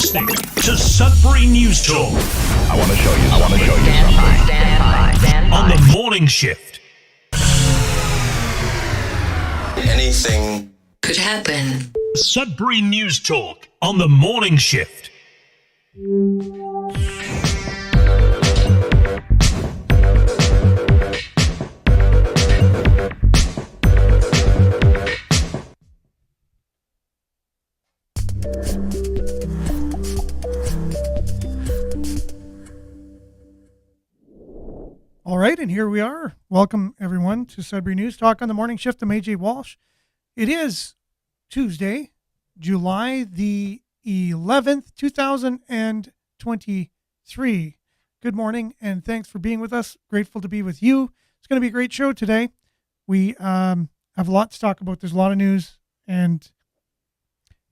listening to Sudbury News Talk. I want to show you something. Stand by. On the morning shift. Anything could happen. Sudbury News Talk on the morning shift. All right, and here we are. Welcome, everyone, to Sudbury News Talk on the morning shift. I'm AJ Walsh. It is Tuesday, July the 11th, 2023. Good morning, and thanks for being with us. Grateful to be with you. It's going to be a great show today. We have a lot to talk about. There's a lot of news, and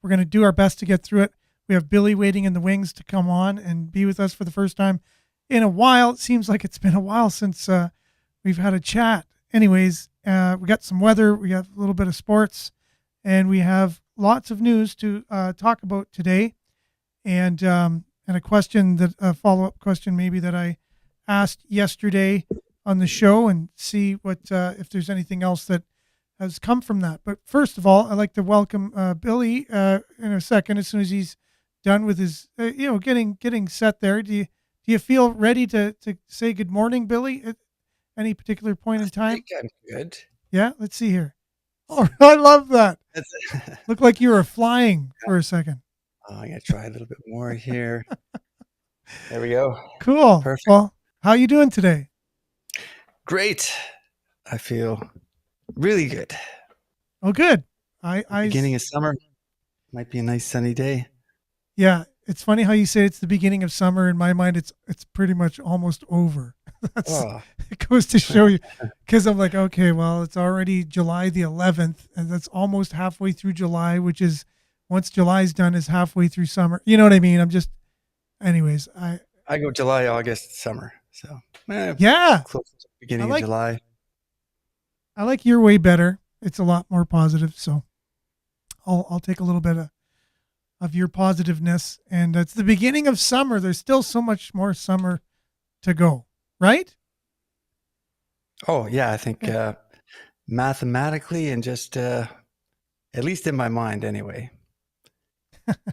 we're going to do our best to get through it. We have Billy waiting in the wings to come on and be with us for the first time in a while. It seems like it's been a while since we've had a chat. Anyways, we got some weather, we have a little bit of sports, and we have lots of news to talk about today. And a question that a follow-up question maybe that I asked yesterday on the show, and see what if there's anything else that has come from that. But first of all, I'd like to welcome Billy in a second, as soon as he's done with his getting set there. Do you feel ready to say good morning, Billy, at any particular point in time? I think I'm good. Yeah, let's see here. Oh, I love that. Looked like you were flying for a second. Oh, I gotta try a little bit more here. There we go. Cool. Perfect. Well, how you doing today? Great. I feel really good. Oh, good. I Beginning of summer. Might be a nice sunny day. Yeah, it's funny how you say it's the beginning of summer. In my mind, it's pretty much almost over. It goes to show you, because I'm like, okay, well, it's already July the 11th, and that's almost halfway through July, which is, once July's done, is halfway through summer. You know what I mean? Anyways, I go July, August, summer. So yeah, close to the beginning of July. I like your way better. It's a lot more positive. So I'll take a little bit of your positiveness, and it's the beginning of summer. There's still so much more summer to go, right? Oh yeah, I think mathematically and just at least in my mind anyway.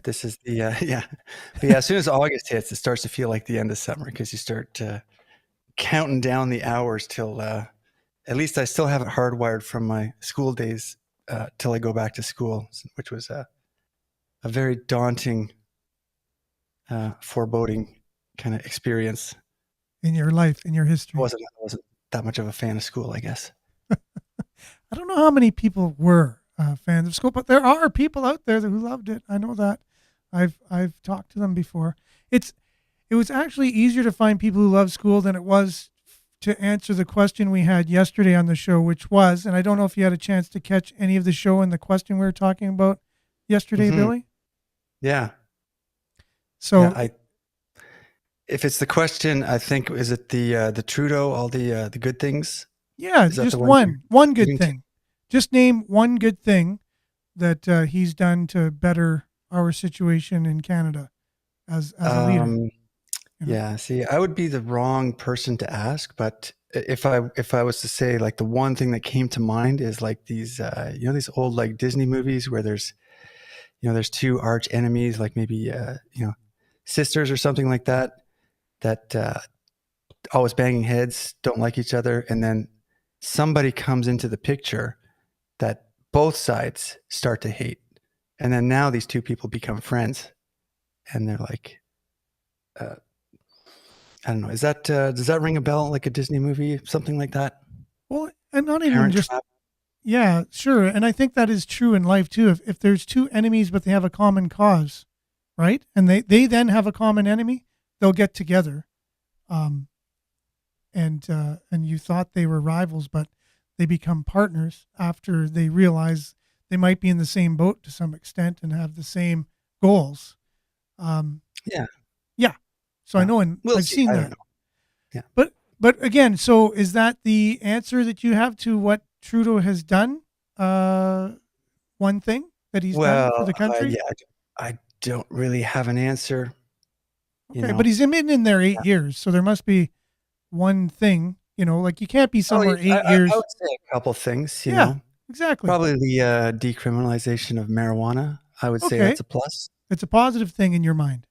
This is the yeah. But yeah, as soon as August hits, it starts to feel like the end of summer, because you start counting down the hours till at least I still have it hardwired from my school days till I go back to school, which was a very daunting, foreboding kind of experience in your life, in your history. I wasn't that much of a fan of school, I guess. I don't know how many people were fans of school, but there are people out there who loved it. I know that. I've talked to them before. It was actually easier to find people who love school than it was to answer the question we had yesterday on the show, which was, and I don't know if you had a chance to catch any of the show and the question we were talking about yesterday, Mm-hmm. Billy. Yeah. So yeah, if it's the question, I think, is it the Trudeau, all the good things? Yeah, Is that just the one one good getting to? thing. Just name one good thing that he's done to better our situation in Canada as a leader. You know? Yeah. See, I would be the wrong person to ask, but if I was to say, like, the one thing that came to mind is like these these old like Disney movies where there's two arch enemies, like maybe sisters or something like that always banging heads, don't like each other, and then somebody comes into the picture that both sides start to hate, and then now these two people become friends, and they're like, I don't know, is that does that ring a bell, like a Disney movie, something like that? Well, and not even Parent just Trap? yeah, sure, and I think that is true in life too. If there's two enemies but they have a common cause, right, and they then have a common enemy, they'll get together. And you thought they were rivals, but they become partners after they realize they might be in the same boat to some extent and have the same goals. Yeah. So I know, and I've see. seen I that. don't know. Yeah. But again, so is that the answer that you have to what Trudeau has done? One thing that he's done for the country? I don't really have an answer. Okay, but he's been in there 8 years, so there must be one thing, like you can't be somewhere I 8 years. would say a couple things, Yeah, exactly. Probably the decriminalization of marijuana. I would say Okay. that's a plus. It's a positive thing in your mind.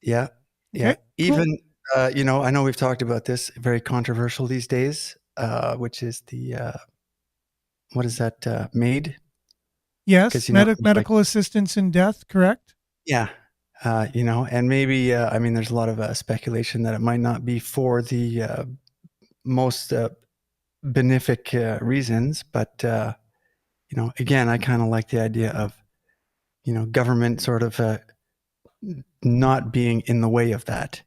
Yeah. Yeah. Okay, cool. Even, I know we've talked about this, very controversial these days, which is what is that, MAID? Yes, 'Cause, like, medical assistance in death, correct? yeah. And maybe, there's a lot of speculation that it might not be for the most benefic reasons, but, again, I kind of like the idea of, government sort of not being in the way of that.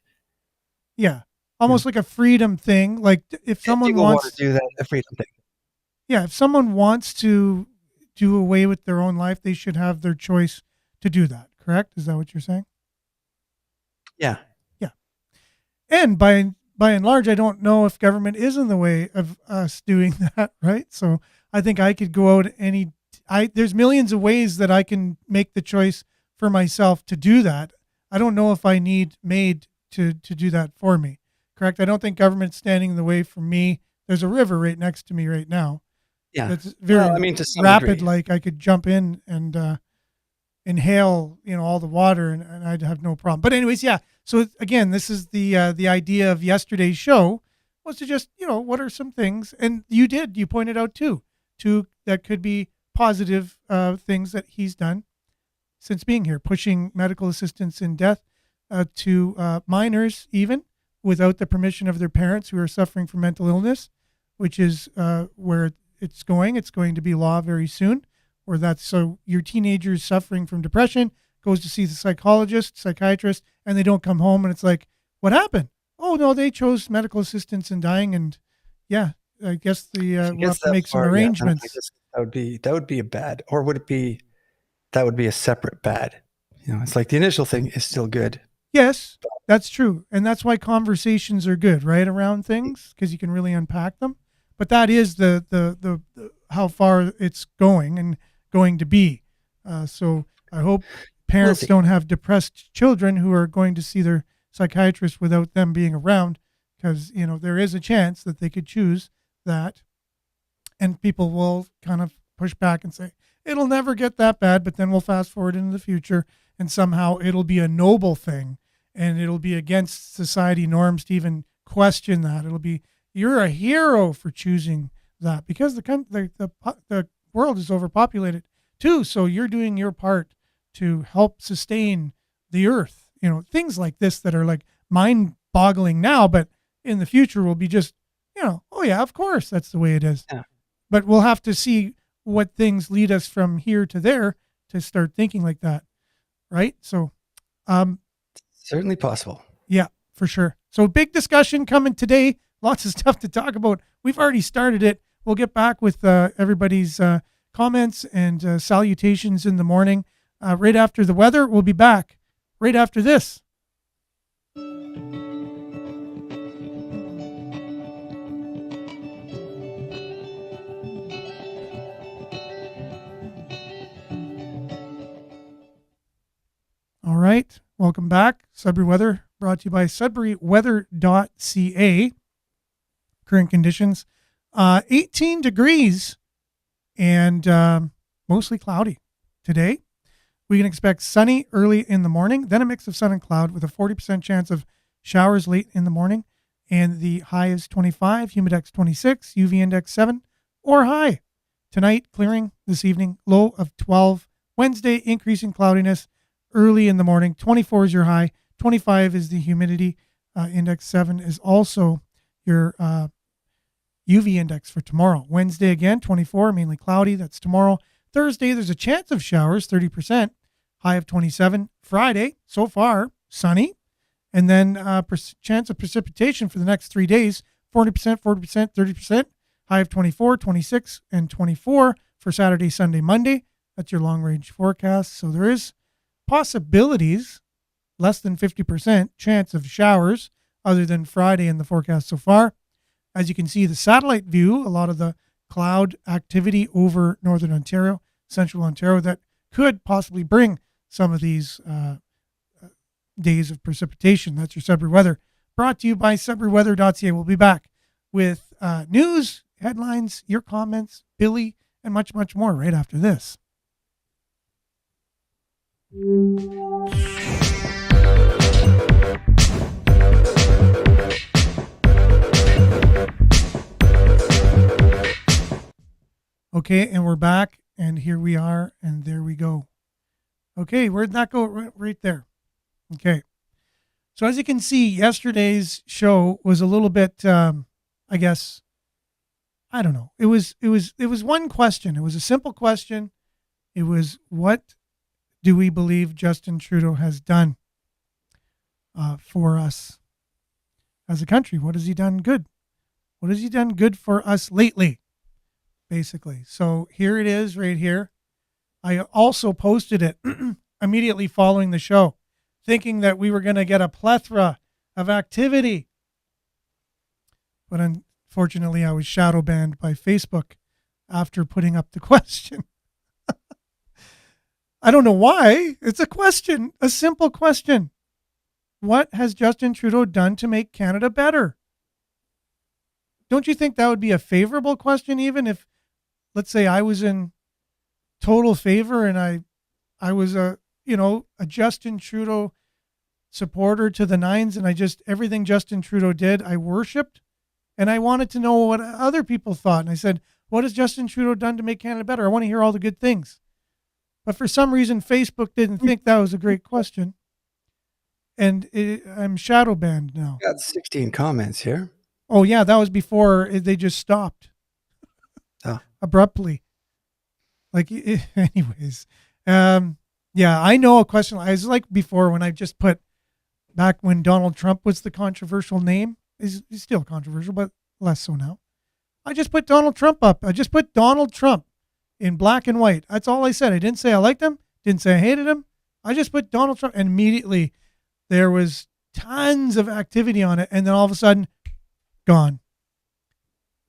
Yeah, almost like a freedom thing. Like if someone People want to wants, do that, a freedom thing. yeah, if someone wants to do away with their own life, they should have their choice to do that. Correct? Is that what you're saying? Yeah. Yeah. And by and large, I don't know if government is in the way of us doing that, right? So I think I could go out there's millions of ways that I can make the choice for myself to do that. I don't know if I need MAID to do that for me. Correct? I don't think government's standing in the way for me. There's a river right next to me right now. Yeah. It's very to some rapid. degree. Like I could jump in and inhale, all the water, and I'd have no problem. But anyways, yeah. So again, this is the idea of yesterday's show was to just, what are some things, and you pointed out two that could be positive things that he's done since being here, pushing medical assistance in death to minors, even without the permission of their parents who are suffering from mental illness, which is where it's going. It's going to be law very soon, where that's so your teenager's suffering from depression goes to see the psychiatrist, and they don't come home, and it's like, what happened? Oh no, they chose medical assistance in dying, and yeah, I guess we'll have to make some arrangements. I guess that would be a bad, or would it be that would be a separate bad? It's like the initial thing is still good. Yes, that's true, and that's why conversations are good, right, around things, because you can really unpack them. But that is the how far it's going and going to be. So I hope parents don't have depressed children who are going to see their psychiatrist without them being around, because there is a chance that they could choose that, and people will kind of push back and say it'll never get that bad. But then we'll fast forward into the future, and somehow it'll be a noble thing, and it'll be against society norms to even question that. It'll be, you're a hero for choosing that, because the world is overpopulated too. So you're doing your part to help sustain the earth. Things like this that are like mind-boggling now, but in the future will be just, oh yeah, of course that's the way it is. Yeah. But we'll have to see what things lead us from here to there to start thinking like that, right? So, certainly possible. Yeah, for sure. So big discussion coming today. Lots of stuff to talk about. We've already started it. We'll get back with everybody's comments and salutations in the morning. Right after the weather, we'll be back right after this. All right. Welcome back. Sudbury Weather brought to you by sudburyweather.ca. Current conditions, 18 degrees and mostly cloudy today. We can expect sunny early in the morning, then a mix of sun and cloud with a 40% chance of showers late in the morning. And the high is 25, humidex 26, UV index 7 or high. Tonight, clearing. This evening, low of 12. Wednesday, increasing cloudiness early in the morning. 24 is your high. 25 is the humidity. Index 7 is also your UV index for tomorrow. Wednesday again, 24, mainly cloudy. That's tomorrow. Thursday, there's a chance of showers, 30%, high of 27. Friday, so far, sunny. And then chance of precipitation for the next 3 days, 40%, 40%, 30%, high of 24, 26, and 24 for Saturday, Sunday, Monday. That's your long-range forecast. So there is possibilities, less than 50% chance of showers other than Friday in the forecast so far. As you can see, the satellite view, a lot of the cloud activity over northern Ontario, central Ontario, that could possibly bring some of these days of precipitation. That's your Sudbury weather, brought to you by SudburyWeather.ca. We'll be back with news, headlines, your comments, Billy, and much, much more right after this. Okay, and we're back, and here we are, and there we go. Okay, where'd that go? Right there. Okay. So as you can see, yesterday's show was a little bit, I guess, I don't know. It was one question. It was a simple question. It was, what do we believe Justin Trudeau has done for us as a country? What has he done good? What has he done good for us lately? Basically. So here it is right here. I also posted it immediately following the show, thinking that we were going to get a plethora of activity. But unfortunately, I was shadow banned by Facebook after putting up the question. I don't know why. It's a question, a simple question. What has Justin Trudeau done to make Canada better? Don't you think that would be a favorable question, even if, let's say, I was in total favor and I was a Justin Trudeau supporter to the nines, and everything Justin Trudeau did, I worshipped, and I wanted to know what other people thought. And I said, what has Justin Trudeau done to make Canada better? I want to hear all the good things. But for some reason, Facebook didn't think that was a great question. And I'm shadow banned now. Got 16 comments here. Oh yeah, that was before they just stopped. Abruptly. Anyways. Yeah, I know a question. I was like before when I just put, back when Donald Trump was the controversial name. He's still controversial, but less so now. I just put Donald Trump up. I just put Donald Trump in black and white. That's all I said. I didn't say I liked him. Didn't say I hated him. I just put Donald Trump, and immediately there was tons of activity on it. And then all of a sudden, gone.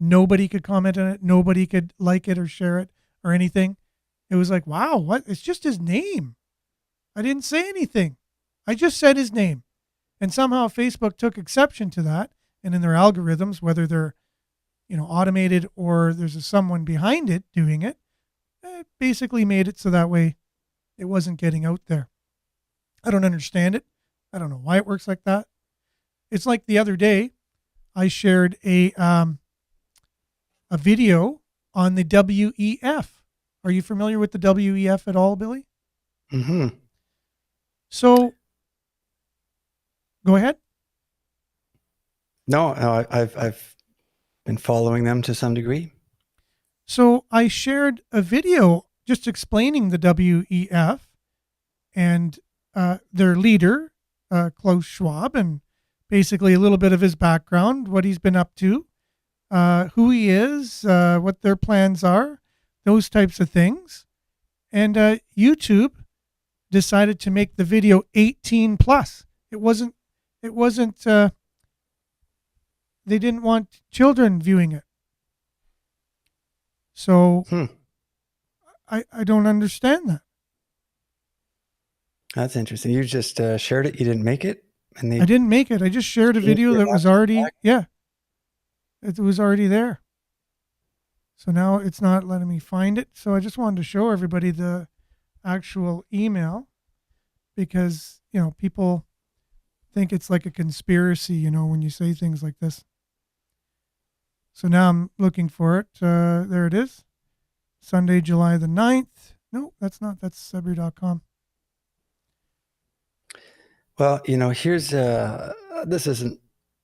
Nobody could comment on it. Nobody could like it or share it or anything. It was like, wow, what? It's just his name. I didn't say anything. I just said his name. And somehow Facebook took exception to that. And in their algorithms, whether they're, automated or there's someone behind it doing it, it basically made it so that way it wasn't getting out there. I don't understand it. I don't know why it works like that. It's like the other day, I shared a video on the WEF. Are you familiar with the WEF at all, Billy? Mm-hmm. So, go ahead. No, I've been following them to some degree. So I shared a video just explaining the WEF and their leader, Klaus Schwab, and basically a little bit of his background, what he's been up to, who he is, what their plans are, those types of things. And YouTube decided to make the video 18 plus. It wasn't, they didn't want children viewing it. So I don't understand that. That's interesting. You just shared it. You didn't make it. And I didn't make it. I just shared a video that was already, it was already there. So now it's not letting me find it. So I just wanted to show everybody the actual email because, people think it's like a conspiracy, when you say things like this. So now I'm looking for it. There it is. Sunday, July the 9th. No, that's not. That's Sudbury.com. Well, here's this isn't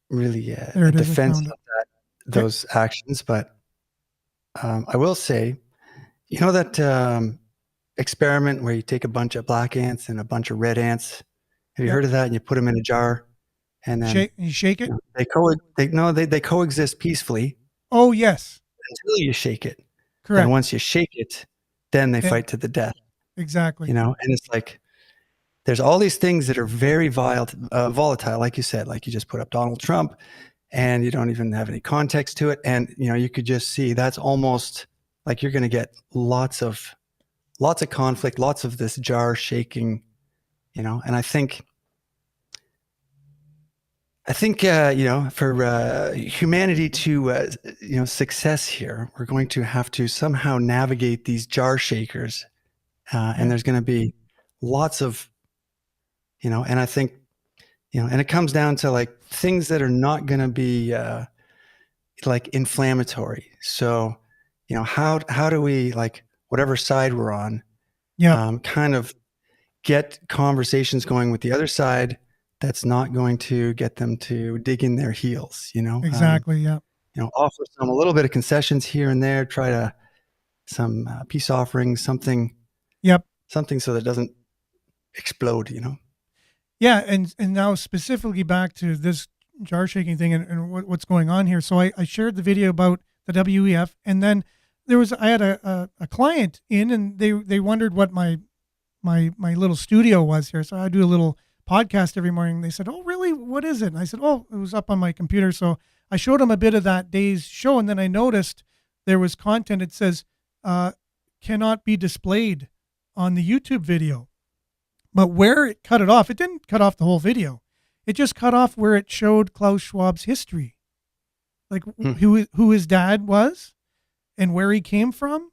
really There a it is. defense of those actions, but I will say, that experiment where you take a bunch of black ants and a bunch of red ants. Have you heard of that? And you put them in a jar, and then you shake it. They coexist peacefully. Oh yes. Until you shake it. Correct. And once you shake it, then they fight to the death. Exactly. And it's like there's all these things that are very volatile, like you said, like you just put up Donald Trump, and you don't even have any context to it, and you could just see that's almost like you're going to get lots of conflict, lots of this jar shaking, and I think I think for humanity to success here, we're going to have to somehow navigate these jar shakers, and there's going to be lots of and I think and it comes down to like things that are not going to be like inflammatory. So how do we, like, whatever side we're on, kind of get conversations going with the other side that's not going to get them to dig in their heels, Exactly. offer a little bit of concessions here and there, try to some peace offerings, something so that it doesn't explode, Yeah, and now specifically back to this jar shaking thing and what's going on here. So I shared the video about the WEF, and then I had a client in, and they wondered what my little studio was here. So I do a little podcast every morning. They said, "Oh, really? What is it?" And I said, "Oh, it was up on my computer." So I showed them a bit of that day's show, and then I noticed there was content. It says cannot be displayed on the YouTube video. But where it cut it off, it didn't cut off the whole video. It just cut off where it showed Klaus Schwab's history, like who his dad was and where he came from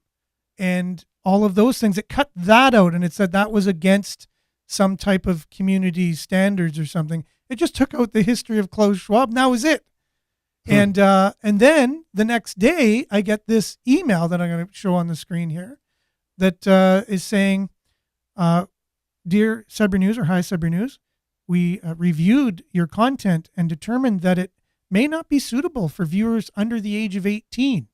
and all of those things. It cut that out, and it said that was against some type of community standards or something. It just took out the history of Klaus Schwab, and that was it. And then the next day, I get this email that I'm going to show on the screen here that is saying, "Dear Sudbury News," or "Hi Sudbury News, we reviewed your content and determined that it may not be suitable for viewers under the age of 18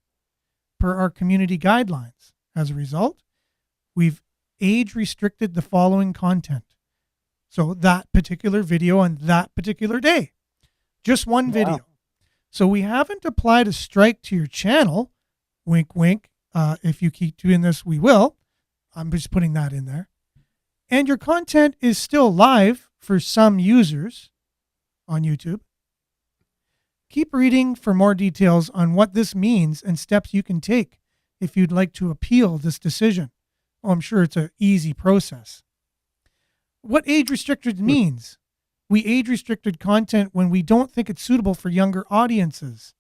per our community guidelines. As a result, we've age restricted the following content." So that particular video on that particular day, just one video. So we haven't applied a strike to your channel. Wink, wink. If you keep doing this, we will. I'm just putting that in there. And your content is still live for some users on YouTube. Keep reading for more details on what this means and steps you can take if you'd like to appeal this decision. Oh, I'm sure it's an easy process. What age restricted means? We age restricted content when we don't think it's suitable for younger audiences.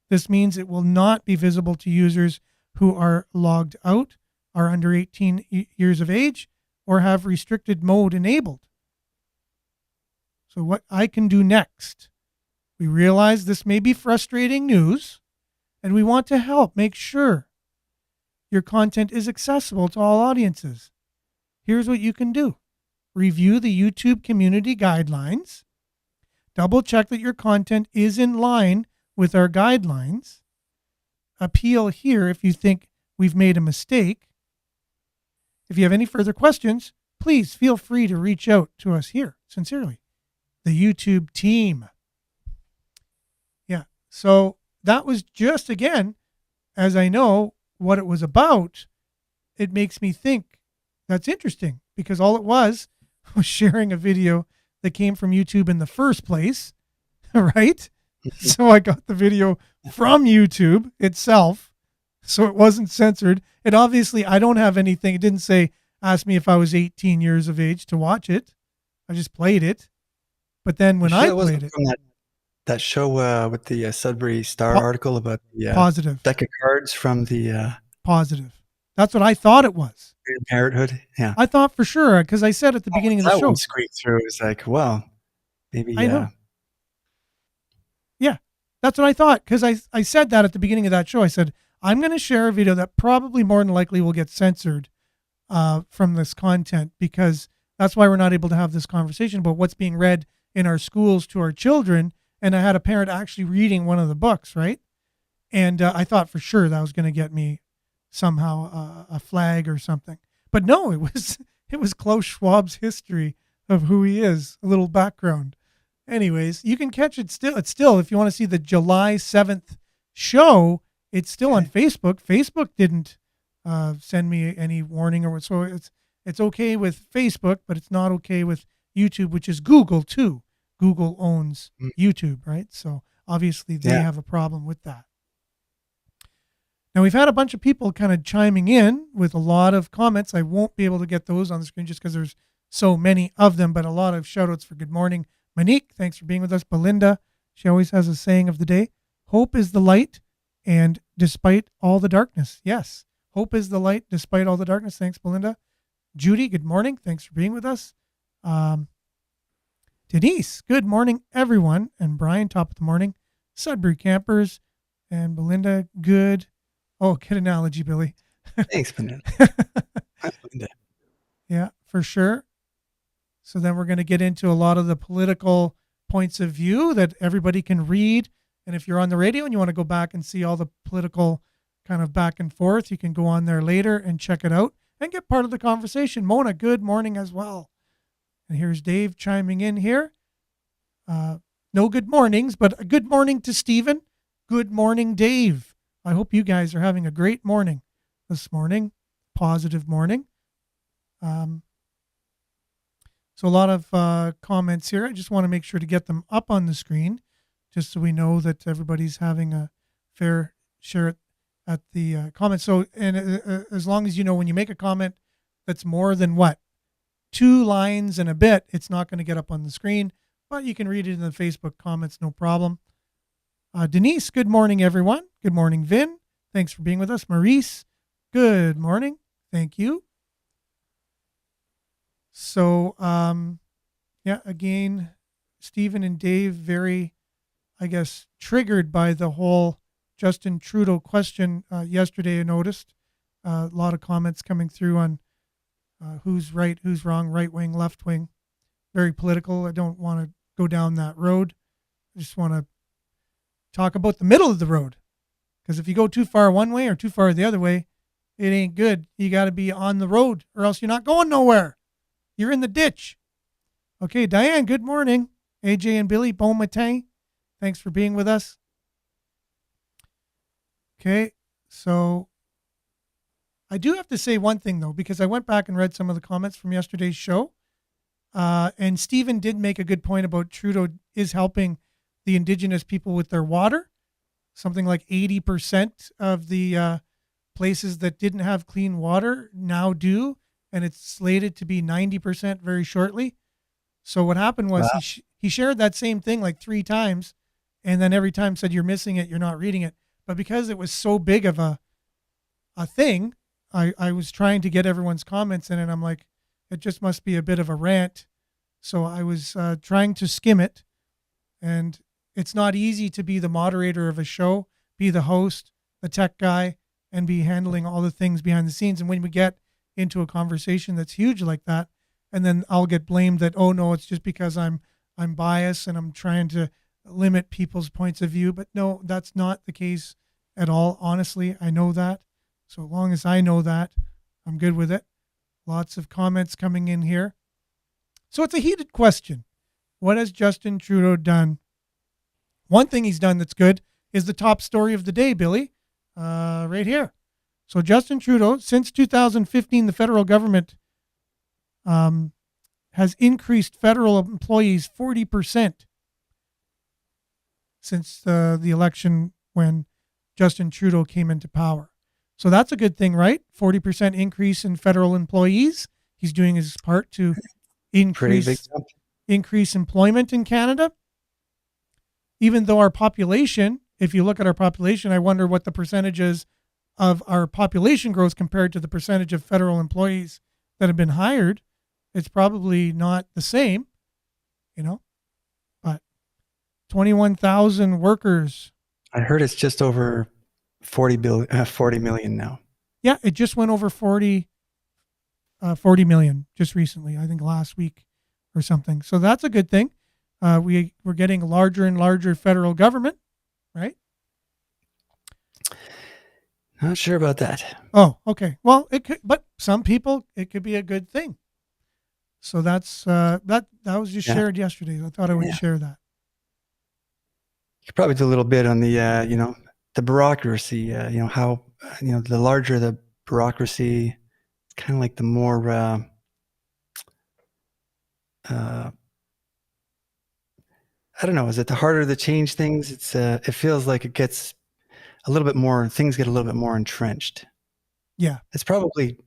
This means it will not be visible to users who are logged out, are under 18 years of age, or have restricted mode enabled. So what I can do next? We realize this may be frustrating news, and we want to help make sure your content is accessible to all audiences. Here's what you can do. Review the YouTube community guidelines. Double check that your content is in line with our guidelines. Appeal here if you think we've made a mistake. If you have any further questions, please feel free to reach out to us here. Sincerely, the YouTube team. Yeah, so that was just, again, as I know what it was about, it makes me think that's interesting, because all it was sharing a video that came from YouTube in the first place, right? So I got the video from YouTube itself, so it wasn't censored. It obviously, I don't have anything. It didn't say, ask me if I was 18 years of age to watch it. I just played it. But then when I played it. From that show with the Sudbury Star article about the positive deck of cards from the positive. That's what I thought it was. Parenthood. Yeah. I thought for sure, because I said at the beginning of the that show. One squeaked through. It's like, well, maybe. I know. Yeah, that's what I thought, because I said that at the beginning of that show. I said, I'm going to share a video that probably more than likely will get censored from this content, because that's why we're not able to have this conversation about what's being read in our schools to our children. And I had a parent actually reading one of the books, right? And I thought for sure that was going to get me somehow a flag or something. But no, it was Klaus Schwab's history of who he is, a little background. Anyways, you can catch it still. It's still, if you want to see the July 7th show, it's still on Facebook. Facebook didn't send me any warning, or so it's okay with Facebook, but it's not okay with YouTube, which is Google too. Google owns YouTube, right? So obviously they have a problem with that. Now, we've had a bunch of people kind of chiming in with a lot of comments. I won't be able to get those on the screen just because there's so many of them, but a lot of shout outs for good morning, Monique, thanks for being with us. Belinda, she always has a saying of the day. Hope is the light, and despite all the darkness. Yes, hope is the light despite all the darkness. Thanks, Belinda. Judy, good morning. Thanks for being with us. Denise, good morning, everyone. And Brian, top of the morning. Sudbury campers. And Belinda, good. Oh, good analogy, Billy. Thanks, Belinda. Belinda. Yeah, for sure. So then we're going to get into a lot of the political points of view that everybody can read. And if you're on the radio and you want to go back and see all the political kind of back and forth, you can go on there later and check it out and get part of the conversation. Mona, good morning as well. And here's Dave chiming in here. No good mornings, but a good morning to Stephen. Good morning, Dave. I hope you guys are having a great morning this morning. Positive morning. So a lot of comments here. I just want to make sure to get them up on the screen just so we know that everybody's having a fair share at the comments. So, and as long as you know, when you make a comment that's more than 2 lines and a bit, it's not going to get up on the screen, but you can read it in the Facebook comments, no problem. Denise, good morning, everyone. Good morning, Vin. Thanks for being with us. Maurice, good morning. Thank you. So, yeah, again, Stephen and Dave, very, I guess, triggered by the whole Justin Trudeau question yesterday. I noticed a lot of comments coming through on who's right, who's wrong, right wing, left wing. Very political. I don't want to go down that road. I just want to talk about the middle of the road. Because if you go too far one way or too far the other way, it ain't good. You got to be on the road or else you're not going nowhere. You're in the ditch. Okay, Diane, good morning. AJ and Billy, bon matin. Thanks for being with us. Okay, so I do have to say one thing, though, because I went back and read some of the comments from yesterday's show. And Stephen did make a good point about Trudeau is helping the Indigenous people with their water. Something like 80% of the places that didn't have clean water now do. And it's slated to be 90% very shortly. So what happened was he shared that same thing like 3 times. And then every time said, you're missing it, you're not reading it. But because it was so big of a thing, I was trying to get everyone's comments in, and I'm like, it just must be a bit of a rant. So I was trying to skim it. And it's not easy to be the moderator of a show, be the host, the tech guy, and be handling all the things behind the scenes. And when we get into a conversation that's huge like that, and then I'll get blamed that, oh no, it's just because I'm biased and I'm trying to limit people's points of view. But no, that's not the case at all. Honestly, I know that. So long as I know that, I'm good with it. Lots of comments coming in here. So it's a heated question. What has Justin Trudeau done? One thing he's done that's good is the top story of the day, Billy, right here. So Justin Trudeau, since 2015, the federal government has increased federal employees 40% since the election when Justin Trudeau came into power. So that's a good thing, right? 40% increase in federal employees. He's doing his part to increase employment in Canada. Even though our population, if you look at our population, I wonder what the percentage is of our population growth compared to the percentage of federal employees that have been hired. It's probably not the same, but 21,000 workers. I heard it's just over 40 million now. Yeah, it just went over 40 million just recently, I think last week or something. So that's a good thing. We're getting larger and larger federal government, right? Not sure about that. Oh, okay. Well, it could, but some people, it could be a good thing. So that's that was just shared yesterday. I thought I would share that. You could probably do a little bit on the the bureaucracy. How the larger the bureaucracy, it's kind of like the more I don't know. Is it the harder to change things? It's it feels like it gets a little bit more. Things get a little bit more entrenched. Yeah, it's probably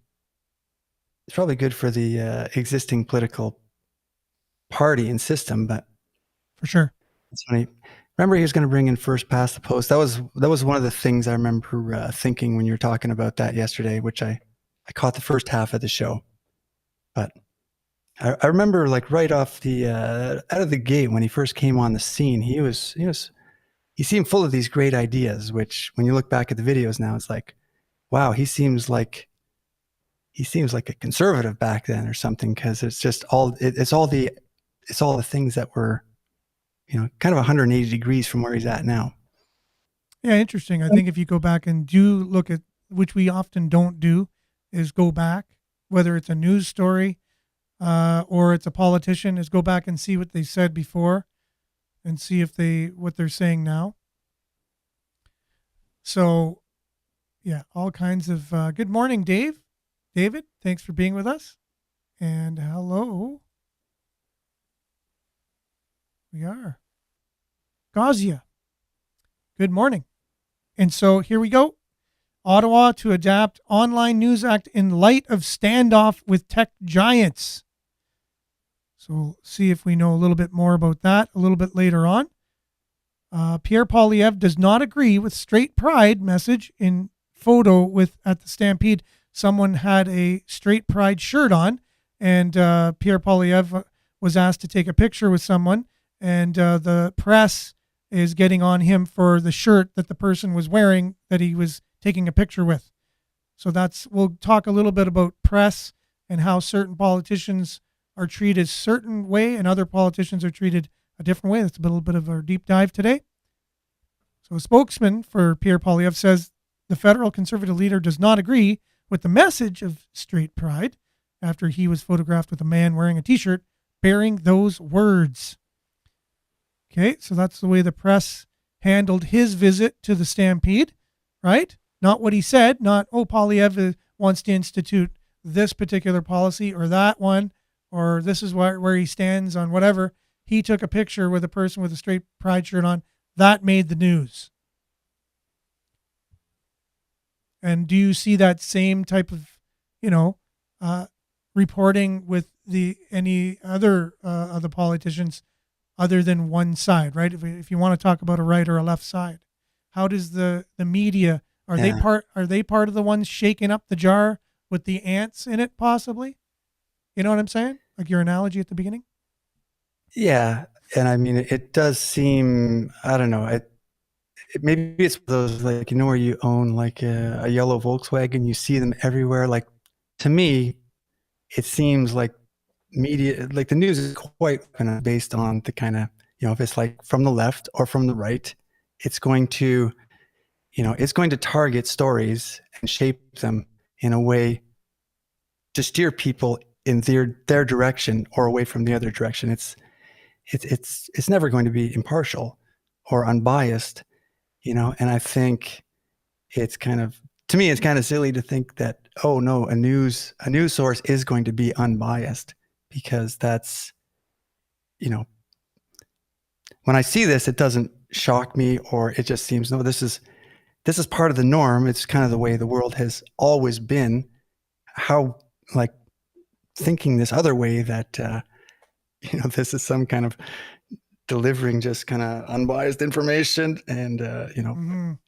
good for the existing political party and system, but For sure. It's funny. Remember, he was going to bring in first past the post. That was one of the things I remember thinking when you were talking about that yesterday, which I caught the first half of the show. But I remember, like, right off the out of the gate when he first came on the scene, he seemed full of these great ideas. Which, when you look back at the videos now, it's like, wow, he seems like a conservative back then or something, because it's just it's all the things that were, kind of 180 degrees from where he's at now. Yeah, interesting. I think if you go back and do look at, which we often don't do, is go back, whether it's a news story or it's a politician, is go back and see what they said before and see if what they're saying now. So, yeah, all kinds of good morning, David, thanks for being with us. And hello. We are. Gazia. Good morning. And so here we go. Ottawa to adapt Online News Act in light of standoff with tech giants. So we'll see if we know a little bit more about that a little bit later on. Pierre Poilievre does not agree with straight pride message in photo at the Stampede. Someone had a straight pride shirt on, and Pierre Poilievre was asked to take a picture with someone, and the press is getting on him for the shirt that the person was wearing that he was taking a picture with. So we'll talk a little bit about press and how certain politicians are treated a certain way and other politicians are treated a different way. That's a little bit of our deep dive today. So a spokesman for Pierre Poilievre says the federal conservative leader does not agree with the message of straight pride after he was photographed with a man wearing a t-shirt bearing those words. Okay, so that's the way the press handled his visit to the Stampede, right? Not what he said, not, Poilievre wants to institute this particular policy or that one, or this is where he stands on whatever. He took a picture with a person with a straight pride shirt on. That made the news. And do you see that same type of, reporting with any other politicians other than one side, right? If you want to talk about a right or a left side, how does the media, are they part of the ones shaking up the jar with the ants in it possibly? You know what I'm saying? Like your analogy at the beginning? Yeah. And I mean, it does seem, I don't know, maybe it's those, like, where you own like a yellow Volkswagen, you see them everywhere. Like, to me, it seems like media, like the news is quite kind of based on the kind of, if it's like from the left or from the right, it's going to target stories and shape them in a way to steer people in their direction or away from the other direction. It's never going to be impartial or unbiased, and I think to me, it's kind of silly to think that, oh no, a news source is going to be unbiased, because that's, when I see this, it doesn't shock me, or it just seems, no, this is part of the norm. It's kind of the way the world has always been. How, like, thinking this other way that, this is some kind of delivering just kind of unbiased information, and,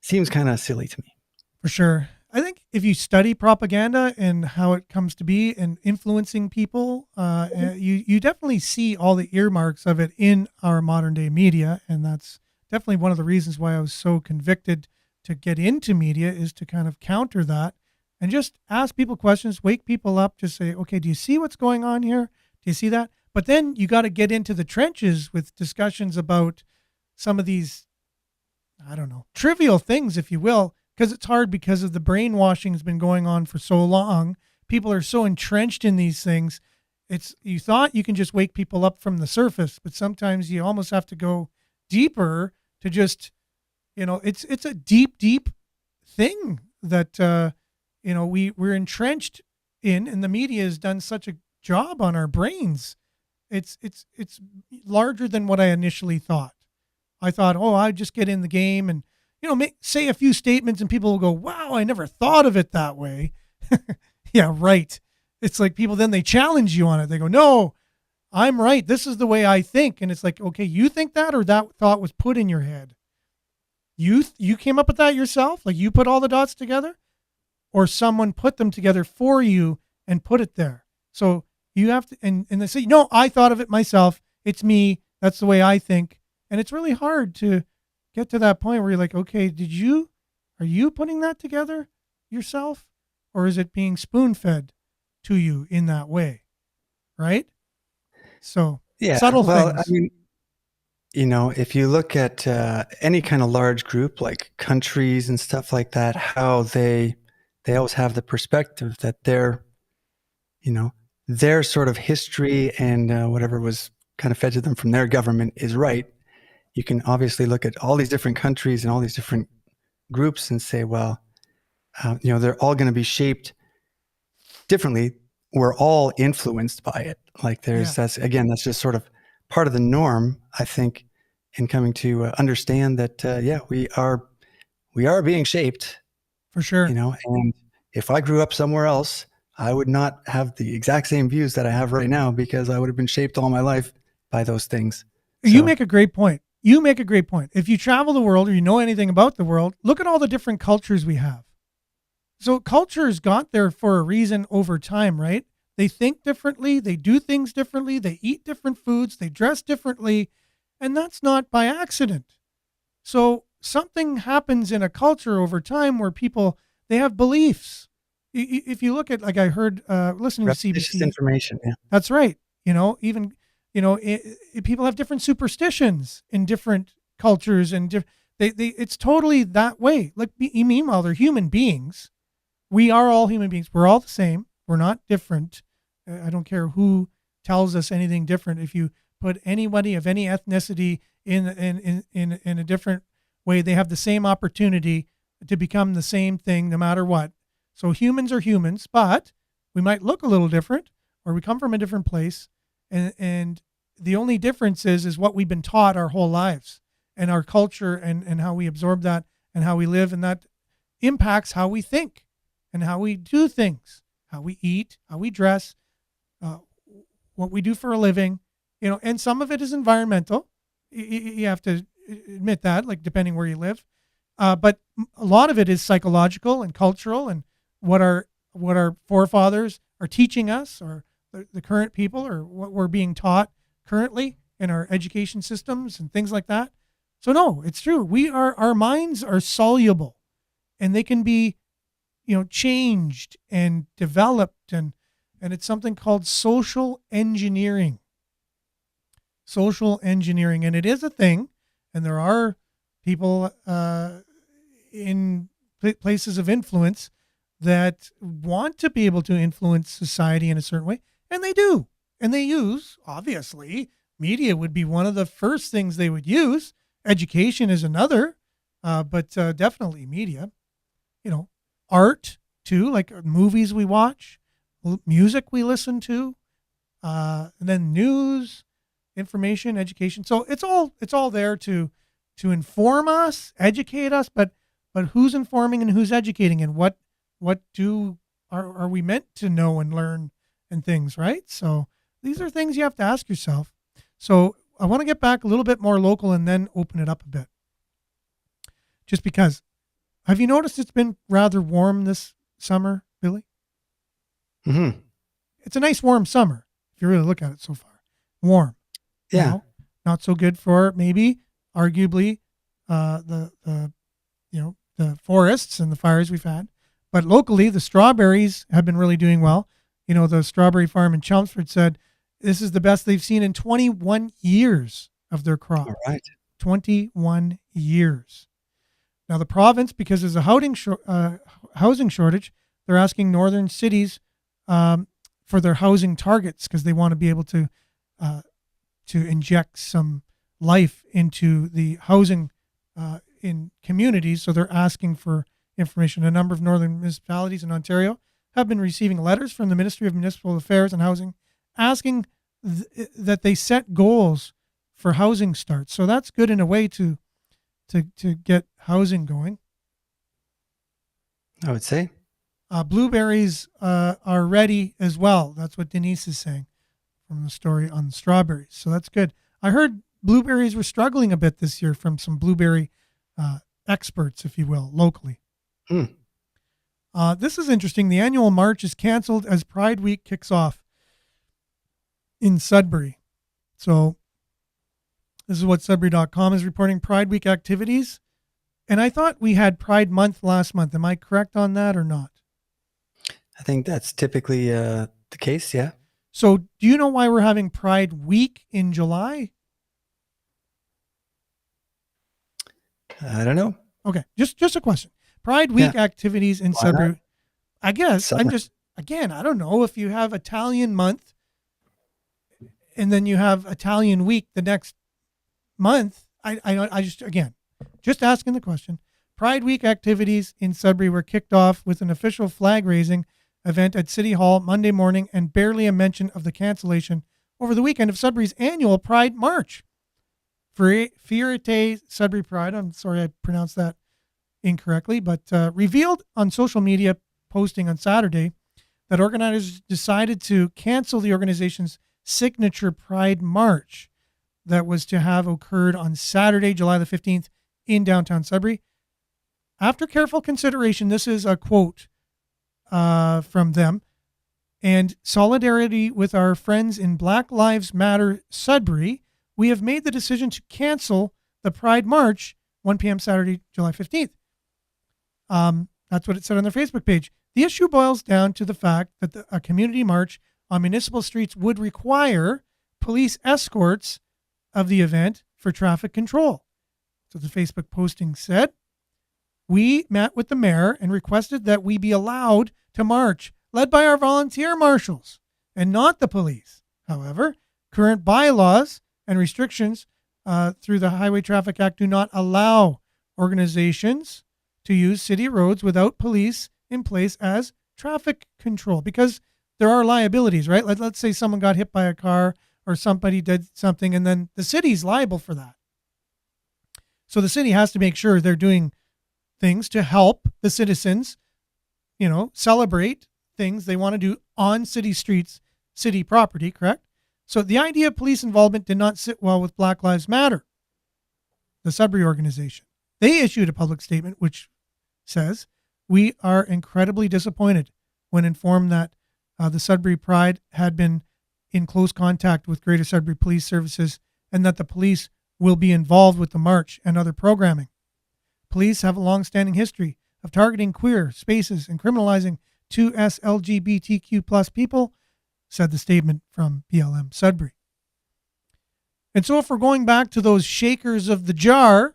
seems kind of silly to me. For sure. I think if you study propaganda and how it comes to be and influencing people, you definitely see all the earmarks of it in our modern day media. And that's definitely one of the reasons why I was so convicted to get into media, is to kind of counter that and just ask people questions, wake people up, just say, okay, do you see what's going on here? Do you see that? But then you got to get into the trenches with discussions about some of these, I don't know, trivial things, if you will, because it's hard because of the brainwashing has been going on for so long. People are so entrenched in these things. You thought you can just wake people up from the surface, but sometimes you almost have to go deeper to just, it's a deep thing that, we're entrenched in, and the media has done such a job on our brains. It's larger than what I initially thought. I thought, I'd just get in the game and, say a few statements and people will go, wow, I never thought of it that way. Yeah, right. It's like people, then they challenge you on it. They go, no, I'm right. This is the way I think. And it's like, okay, you think that, or that thought was put in your head? You came up with that yourself? Like you put all the dots together? Or someone put them together for you and put it there? So you have to, and they say, no, I thought of it myself. It's me. That's the way I think. And it's really hard to get to that point where you're like, okay, are you putting that together yourself? Or is it being spoon fed to you in that way? Right? So Yeah. subtle Well, things. I mean, if you look at any kind of large group like countries and stuff like that, how they always have the perspective that their sort of history and whatever was kind of fed to them from their government is right. You can obviously look at all these different countries and all these different groups and say, well, they're all going to be shaped differently. We're all influenced by it. Like Yeah. that's just sort of part of the norm, I think, in coming to understand that, we are being shaped, For sure. and if I grew up somewhere else, I would not have the exact same views that I have right now because I would have been shaped all my life by those things. You So, make a great point. You make a great point. If you travel the world or you know anything about the world, look at all the different cultures we have. So cultures got there for a reason over time, right? They think differently, they do things differently, they eat different foods, they dress differently, and that's not by accident. So something happens in a culture over time where people, they have beliefs. If you look at, like I heard listening to repetitious CBC, information. Yeah. that's right. Even people have different superstitions in different cultures, and it's totally that way. Like meanwhile, they're human beings. We are all human beings. We're all the same. We're not different. I don't care who tells us anything different. If you put anybody of any ethnicity in a different way, they have the same opportunity to become the same thing, no matter what. So humans are humans, but we might look a little different, or we come from a different place, and the only difference is what we've been taught our whole lives, and our culture, and how we absorb that, and how we live, and that impacts how we think and how we do things, how we eat, how we dress, what we do for a living, and some of it is environmental. You have to admit that, like depending where you live. But a lot of it is psychological and cultural, and what our forefathers are teaching us, or the current people, or what we're being taught currently in our education systems and things like that. So no, it's true. Our minds are soluble, and they can be, changed and developed, and it's something called social engineering. Social engineering, and it is a thing, and there are people in places of influence that want to be able to influence society in a certain way, and they do, and they use, obviously, media would be one of the first things they would use. Education is another, but definitely media. Art too, like movies we watch, music we listen to, and then news, information, education. So it's all there to inform us, educate us, but who's informing and who's educating, and what are we meant to know and learn and things, right? So these are things you have to ask yourself. So I want to get back a little bit more local and then open it up a bit. Just because, have you noticed it's been rather warm this summer, Billy? Mm-hmm. It's a nice warm summer if you really look at it so far. Warm. Yeah. Not so good for maybe arguably the forests and the fires we've had. But locally, the strawberries have been really doing well. The strawberry farm in Chelmsford said this is the best they've seen in 21 years of their crop. All right. 21 years. Now, the province, because there's a housing shortage, they're asking northern cities for their housing targets, because they want to be able to inject some life into the housing in communities. So they're asking for information. A number of northern municipalities in Ontario have been receiving letters from the Ministry of Municipal Affairs and Housing asking that they set goals for housing starts. So that's good in a way to get housing going. I would say. Blueberries are ready as well. That's what Denise is saying from the story on strawberries. So that's good. I heard blueberries were struggling a bit this year from some blueberry experts, if you will, locally. Hmm. This is interesting. The annual march is canceled as Pride Week kicks off in Sudbury. So this is what Sudbury.com is reporting. Pride Week activities. And I thought we had Pride Month last month. Am I correct on that or not? I think that's typically the case. Yeah. So do you know why we're having Pride Week in July? I don't know. Okay, just a question. Pride Week activities in Why Sudbury. not? I guess Summer. I'm just, again, I don't know if you have Italian month and then you have Italian week the next month. I just, again, just asking the question. Pride Week activities in Sudbury were kicked off with an official flag raising event at City Hall Monday morning and barely a mention of the cancellation over the weekend of Sudbury's annual Pride March. Fierte Sudbury Pride, I'm sorry I pronounced that incorrectly, but revealed on social media posting on Saturday that organizers decided to cancel the organization's signature Pride March that was to have occurred on Saturday, July the 15th in downtown Sudbury. After careful consideration, this is a quote from them, and solidarity with our friends in Black Lives Matter Sudbury, we have made the decision to cancel the Pride March 1 p.m. Saturday, July 15th. That's what it said on their Facebook page. The issue boils down to the fact that a community march on municipal streets would require police escorts of the event for traffic control. So the Facebook posting said, we met with the mayor and requested that we be allowed to march, led by our volunteer marshals and not the police. However, current bylaws and restrictions through the Highway Traffic Act do not allow organizations to use city roads without police in place as traffic control, because there are liabilities, right? Let's say someone got hit by a car or somebody did something, and then the city's liable for that. So the city has to make sure they're doing things to help the citizens, celebrate things they want to do on city streets, city property, correct? So the idea of police involvement did not sit well with Black Lives Matter, the Sudbury organization. They issued a public statement which says, we are incredibly disappointed when informed that the Sudbury Pride had been in close contact with Greater Sudbury Police Services and that the police will be involved with the march and other programming. Police have a long-standing history of targeting queer spaces and criminalizing 2S LGBTQ plus people, said the statement from BLM Sudbury. And so if we're going back to those shakers of the jar,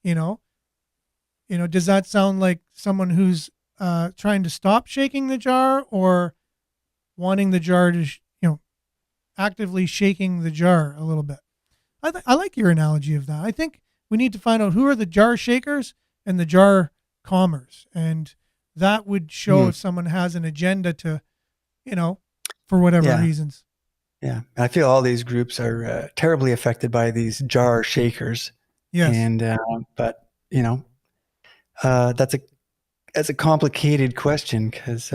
does that sound like someone who's trying to stop shaking the jar or wanting the jar to, actively shaking the jar a little bit? I like your analogy of that. I think we need to find out who are the jar shakers and the jar calmers. And that would show if someone has an agenda to, for whatever reasons. Yeah. I feel all these groups are terribly affected by these jar shakers. Yes. And, but, that's a complicated question because,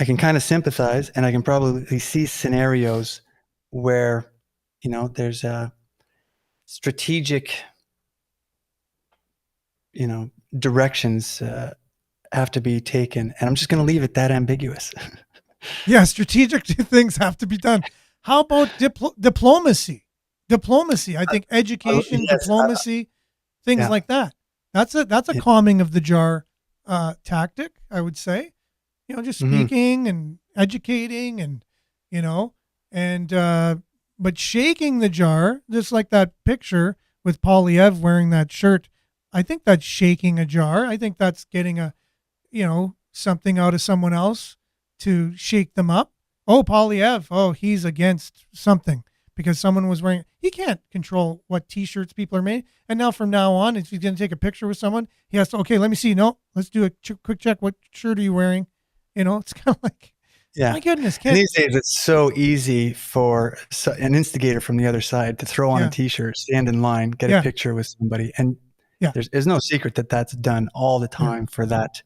I can kind of sympathize, and I can probably see scenarios where, there's a strategic, directions have to be taken. And I'm just going to leave it that ambiguous. Yeah, strategic things have to be done. How about diplomacy? Diplomacy, I think education, diplomacy, things like that. That's a calming of the jar tactic, I would say. Just speaking and educating and, but shaking the jar, just like that picture with Polyev wearing that shirt, I think that's shaking a jar. I think that's getting something out of someone else to shake them up. Oh, Polyev, he's against something because someone was wearing, he can't control what t-shirts people are made. And now from now on, if he's going to take a picture with someone, he has to, okay, let me see. No, let's do a quick check. What shirt are you wearing? It's kind of like, my goodness. And these days, it's so easy for an instigator from the other side to throw on a t-shirt, stand in line, get a picture with somebody. And there's no secret that that's done all the time for that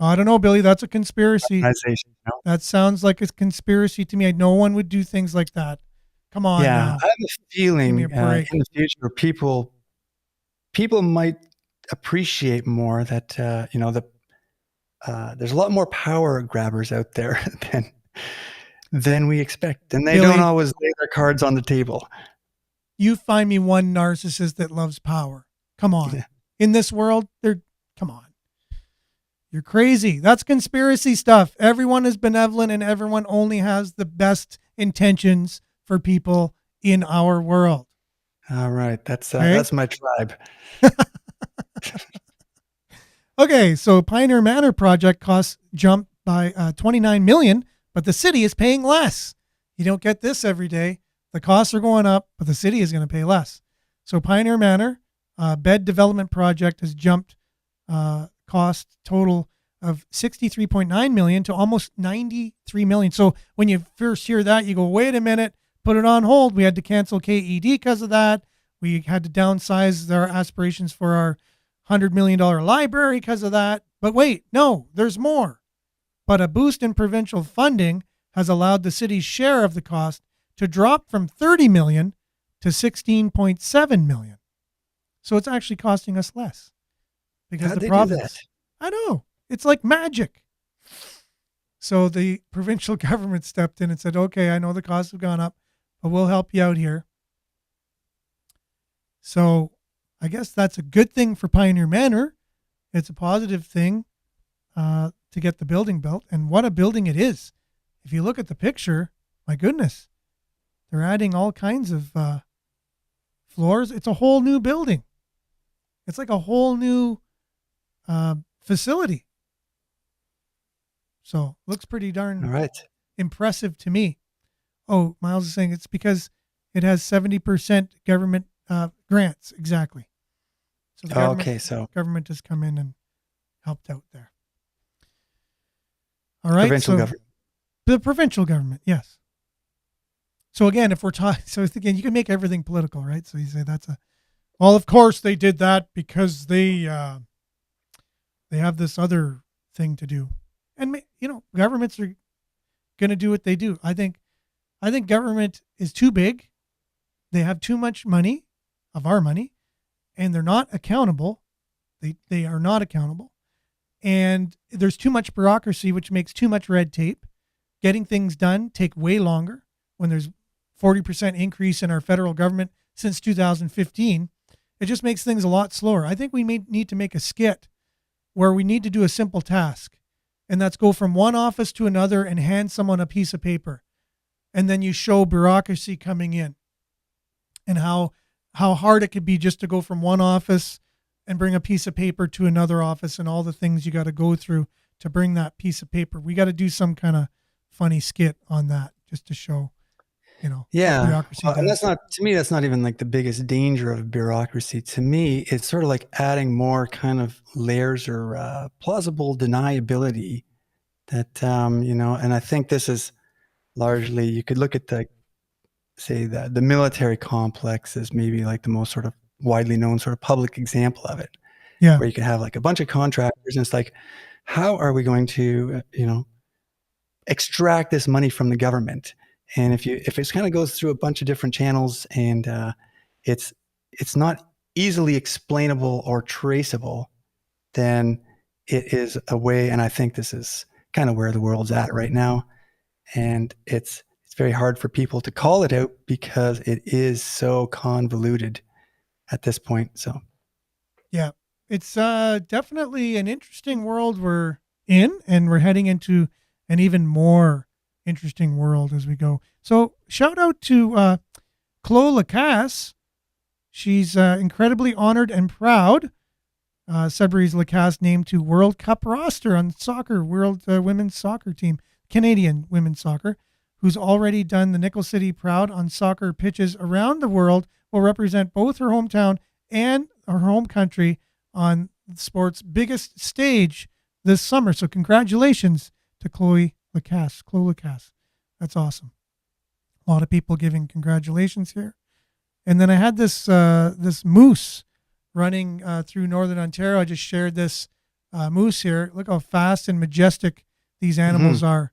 I don't know, Billy. That's a conspiracy. Organization, you know? That sounds like a conspiracy to me. No one would do things like that. Come on Yeah, now. I have a Give me feeling a break. in the future people might appreciate more that there's a lot more power grabbers out there than we expect, and they Billy, don't always lay their cards on the table. You find me one narcissist that loves power. Come on. Yeah. In this world, come on. You're crazy. That's conspiracy stuff. Everyone is benevolent and everyone only has the best intentions for people in our world. All right, that's Okay? that's my tribe. Okay, so Pioneer Manor project costs jumped by 29 million, but the city is paying less. You don't get this every day. The costs are going up, but the city is going to pay less. So Pioneer Manor bed development project has jumped cost total of 63.9 million to almost 93 million. So when you first hear that, you go, wait a minute, put it on hold. We had to cancel KED because of that. We had to downsize our aspirations for our $100 million library because of that. But wait, no, there's more. But a boost in provincial funding has allowed the city's share of the cost to drop from 30 million to 16.7 million. So it's actually costing us less because How'd the they do province. that? I know. It's like magic. So the provincial government stepped in and said, okay, I know the costs have gone up, but we'll help you out here. So I guess that's a good thing for Pioneer Manor. It's a positive thing to get the building built. And what a building it is. If you look at the picture, my goodness, they're adding all kinds of floors. It's a whole new building. It's like a whole new facility. So looks pretty darn All right. impressive to me. Oh, Miles is saying it's because it has 70% government grants. Exactly. So the government has come in and helped out there. All right. Provincial government. The provincial government, yes. So again, if we're talking, so again, you can make everything political, right? So you say well, of course they did that because they have this other thing to do. And, governments are going to do what they do. I think government is too big. They have too much money, of our money, and they're not accountable. They are not accountable. And there's too much bureaucracy, which makes too much red tape. Getting things done take way longer when there's 40% increase in our federal government since 2015. It just makes things a lot slower. I think we need to make a skit where we need to do a simple task. And that's go from one office to another and hand someone a piece of paper. And then you show bureaucracy coming in and how hard it could be just to go from one office and bring a piece of paper to another office and all the things you got to go through to bring that piece of paper. We got to do some kind of funny skit on that just to show, Yeah. bureaucracy does. And that's not even like the biggest danger of bureaucracy. To me, it's sort of like adding more kind of layers or plausible deniability that, and I think this is largely, you could look at the military complex as maybe like the most sort of widely known sort of public example of it. Yeah. Where you could have like a bunch of contractors and it's like, how are we going to, extract this money from the government? And if it kind of goes through a bunch of different channels and it's not easily explainable or traceable, then it is a way, and I think this is kind of where the world's at right now. And it's very hard for people to call it out because it is so convoluted at this point. So yeah, it's definitely an interesting world we're in, and we're heading into an even more interesting world as we go. So shout out to Chloe Lacasse. She's incredibly honored and proud. Sudbury's Lacasse named to World Cup roster on soccer, World Women's Soccer team, Canadian Women's Soccer, who's already done the Nickel City proud on soccer pitches around the world, will represent both her hometown and her home country on sport's biggest stage this summer. So congratulations to Chloe Lacasse. That's awesome. A lot of people giving congratulations here. And then I had this moose running through Northern Ontario. I just shared this moose here. Look how fast and majestic these animals are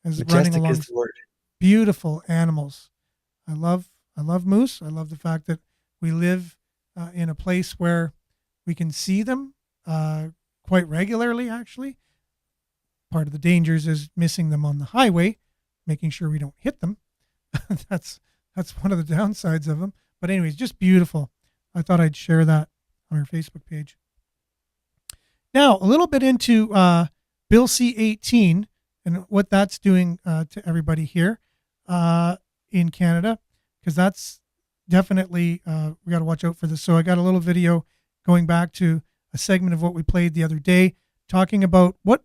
as running Majestic along. is the word. Beautiful animals. I love moose. I love the fact that we live in a place where we can see them quite regularly, actually. Part of the dangers is missing them on the highway, making sure we don't hit them. That's one of the downsides of them. But anyways, just beautiful. I thought I'd share that on our Facebook page. Now, a little bit into Bill C-18 and what that's doing to everybody here in Canada, because that's definitely, we got to watch out for this. So I got a little video going back to a segment of what we played the other day, talking about what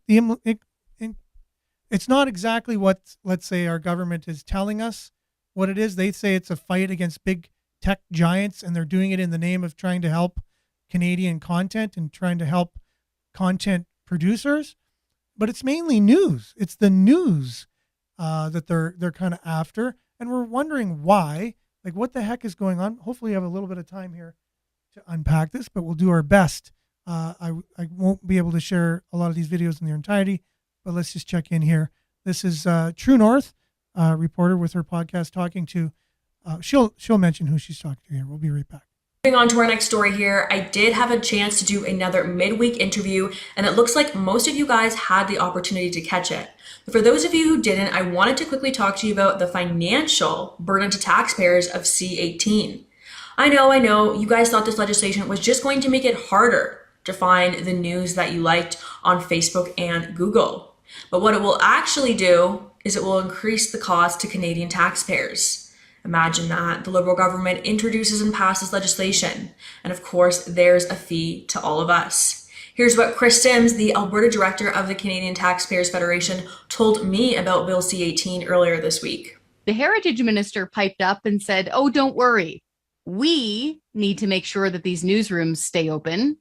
it's not exactly what, let's say, our government is telling us what it is. They say it's a fight against big tech giants, and they're doing it in the name of trying to help Canadian content and trying to help content producers. But it's mainly news. It's the news that they're kind of after, and we're wondering why. Like, what the heck is going on? Hopefully, you have a little bit of time here to unpack this, but we'll do our best. I won't be able to share a lot of these videos in their entirety, but let's just check in here. This is True North reporter with her podcast talking to. She'll mention who she's talking to here. We'll be right back. Moving on to our next story here, I did have a chance to do another midweek interview, and it looks like most of you guys had the opportunity to catch it. But for those of you who didn't, I wanted to quickly talk to you about the financial burden to taxpayers of C-18. I know, you guys thought this legislation was just going to make it harder to find the news that you liked on Facebook and Google. But what it will actually do is it will increase the cost to Canadian taxpayers. Imagine that. The Liberal government introduces and passes legislation. And of course, there's a fee to all of us. Here's what Chris Sims, the Alberta director of the Canadian Taxpayers Federation, told me about Bill C-18 earlier this week. The Heritage Minister piped up and said, oh, don't worry. We need to make sure that these newsrooms stay open.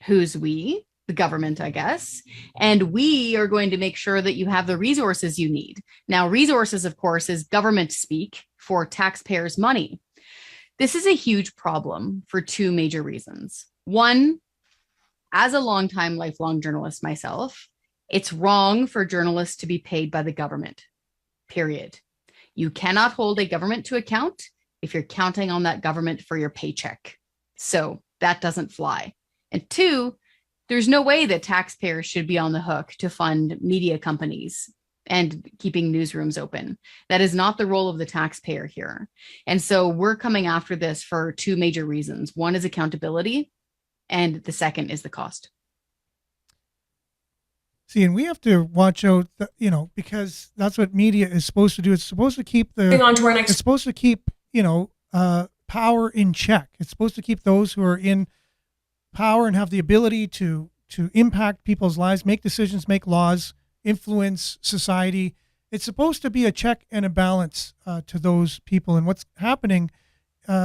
Who's we? The government, I guess. And we are going to make sure that you have the resources you need. Now, resources, of course, is government speak for taxpayers' money. This is a huge problem for two major reasons. One, as a longtime, lifelong journalist myself, it's wrong for journalists to be paid by the government, period. You cannot hold a government to account if you're counting on that government for your paycheck. So that doesn't fly. And two, there's no way that taxpayers should be on the hook to fund media companies and keeping newsrooms open. That is not the role of the taxpayer here. And so we're coming after this for two major reasons. One is accountability, and the second is the cost. See, and we have to watch out, because that's what media is supposed to do. It's supposed to keep it's supposed to keep, power in check. It's supposed to keep those who are in power and have the ability to impact people's lives, make decisions, make laws, influence society. It's supposed to be a check and a balance to those people. And what's happening,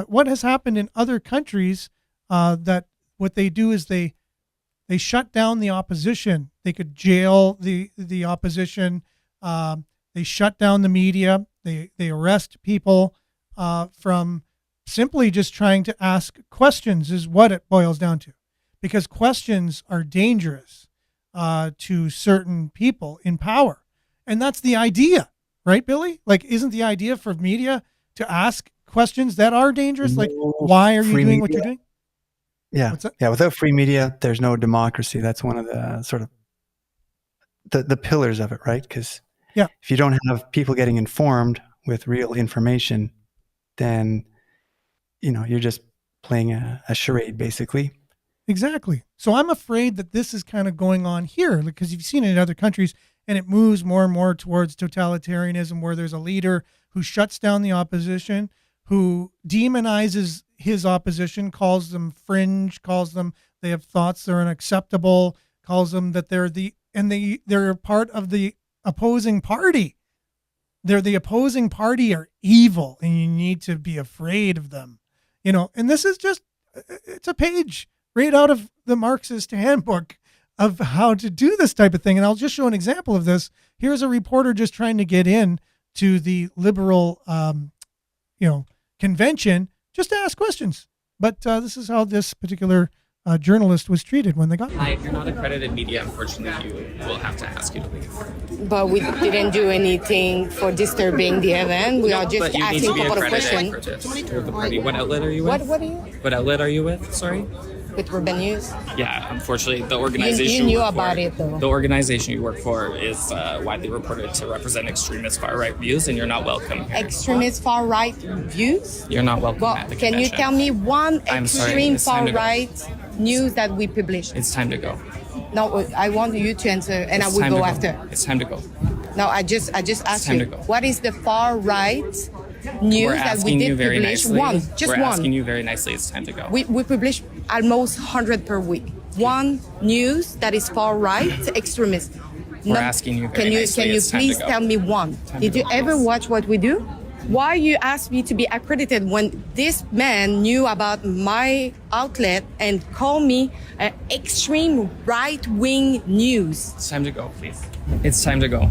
what has happened in other countries, that what they do is they shut down the opposition. They could jail the opposition. They shut down the media. They arrest people from simply just trying to ask questions is what it boils down to, because questions are dangerous to certain people in power. And that's the idea, right, Billy? Like, isn't the idea for media to ask questions that are dangerous? Like, why are you doing what you're doing? Yeah. Yeah. Without free media, there's no democracy. That's one of the sort of the pillars of it, right? Because if you don't have people getting informed with real information, then, you're just playing a charade, basically. Exactly. So I'm afraid that this is kind of going on here, because you've seen it in other countries, and it moves more and more towards totalitarianism, where there's a leader who shuts down the opposition, who demonizes his opposition, calls them fringe, calls them they have thoughts that are unacceptable, calls them that they're part of the opposing party. They're the opposing party are evil, and you need to be afraid of them. And this is just, it's a page right out of the Marxist handbook of how to do this type of thing. And I'll just show an example of this. Here's a reporter just trying to get in to the liberal, convention just to ask questions. But this is how this particular journalist was treated when they got there. Hi, if you're not accredited media, unfortunately, you will have to ask you to leave. But we didn't do anything for disturbing the event. We are just But you need asking to be a couple of accredited questions. to the party. What outlet are you with? What are you What outlet are you with? Sorry. with Urban News? Yeah, unfortunately, the You organization knew work about for, it though. The organization you work for is widely reported to represent extremist far-right views, and you're not welcome here. Extremist far right views? You're not welcome Well, at the can you convention. tell me one I'm sorry, extreme it's time far to go. right news that we published? It's time to go. No, I want you to answer, and It's I will time go to after. It's time to go. No, I just asked time you. to go. What is the far right news We're that we asking did you very publish? nicely. One, just We're one. asking you very nicely. It's time to go. We publish almost 100 per week. One news that is far right extremist. We're asking you very nicely. Can you It's time to please go. tell me one? Time Did to you go, ever please. watch what we do? Why you ask me to be accredited when this man knew about my outlet and called me extreme right-wing news? It's time to go, please. It's time to go.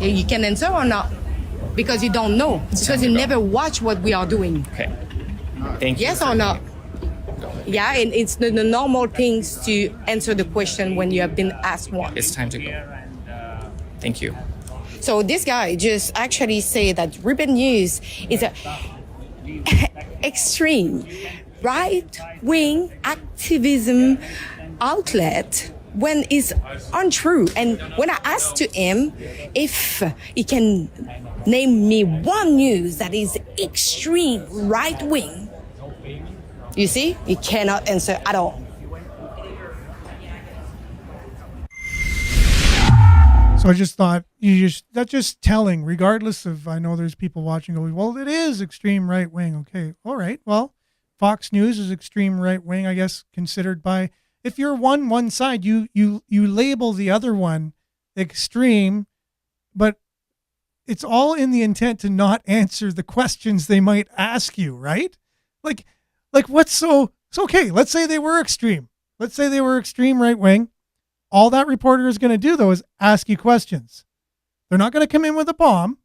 You can answer or not? Because you don't know. time Because to you go. never watch what we are doing. Okay. Thank you. Yes for- or not? Yeah, and it's the normal things to answer the question when you have been asked once. It's time to go. Thank you. So this guy just actually said that Urban News is a extreme right-wing activism outlet when it's untrue. And when I asked to him if he can name me one news that is extreme right-wing, you see, he cannot answer at all. So I just thought that's just telling, regardless of, I know there's people watching going, well, it is extreme right wing. Okay. All right. Well, Fox News is extreme right wing, I guess, considered by, if you're one side, you label the other one extreme, but it's all in the intent to not answer the questions they might ask you, right? Like what's so, it's okay. Let's say they were extreme. Let's say they were extreme right wing. All that reporter is going to do, though, is ask you questions. They're not going to come in with a bomb.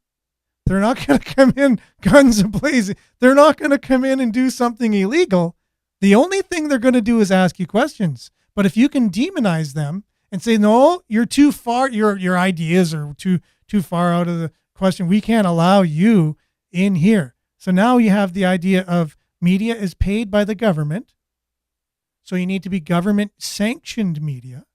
They're not going to come in guns a-blazing. They're not going to come in and do something illegal. The only thing they're going to do is ask you questions. But if you can demonize them and say, no, you're too far, your ideas are too far out of the question, we can't allow you in here. So now you have the idea of media is paid by the government. So you need to be government-sanctioned media.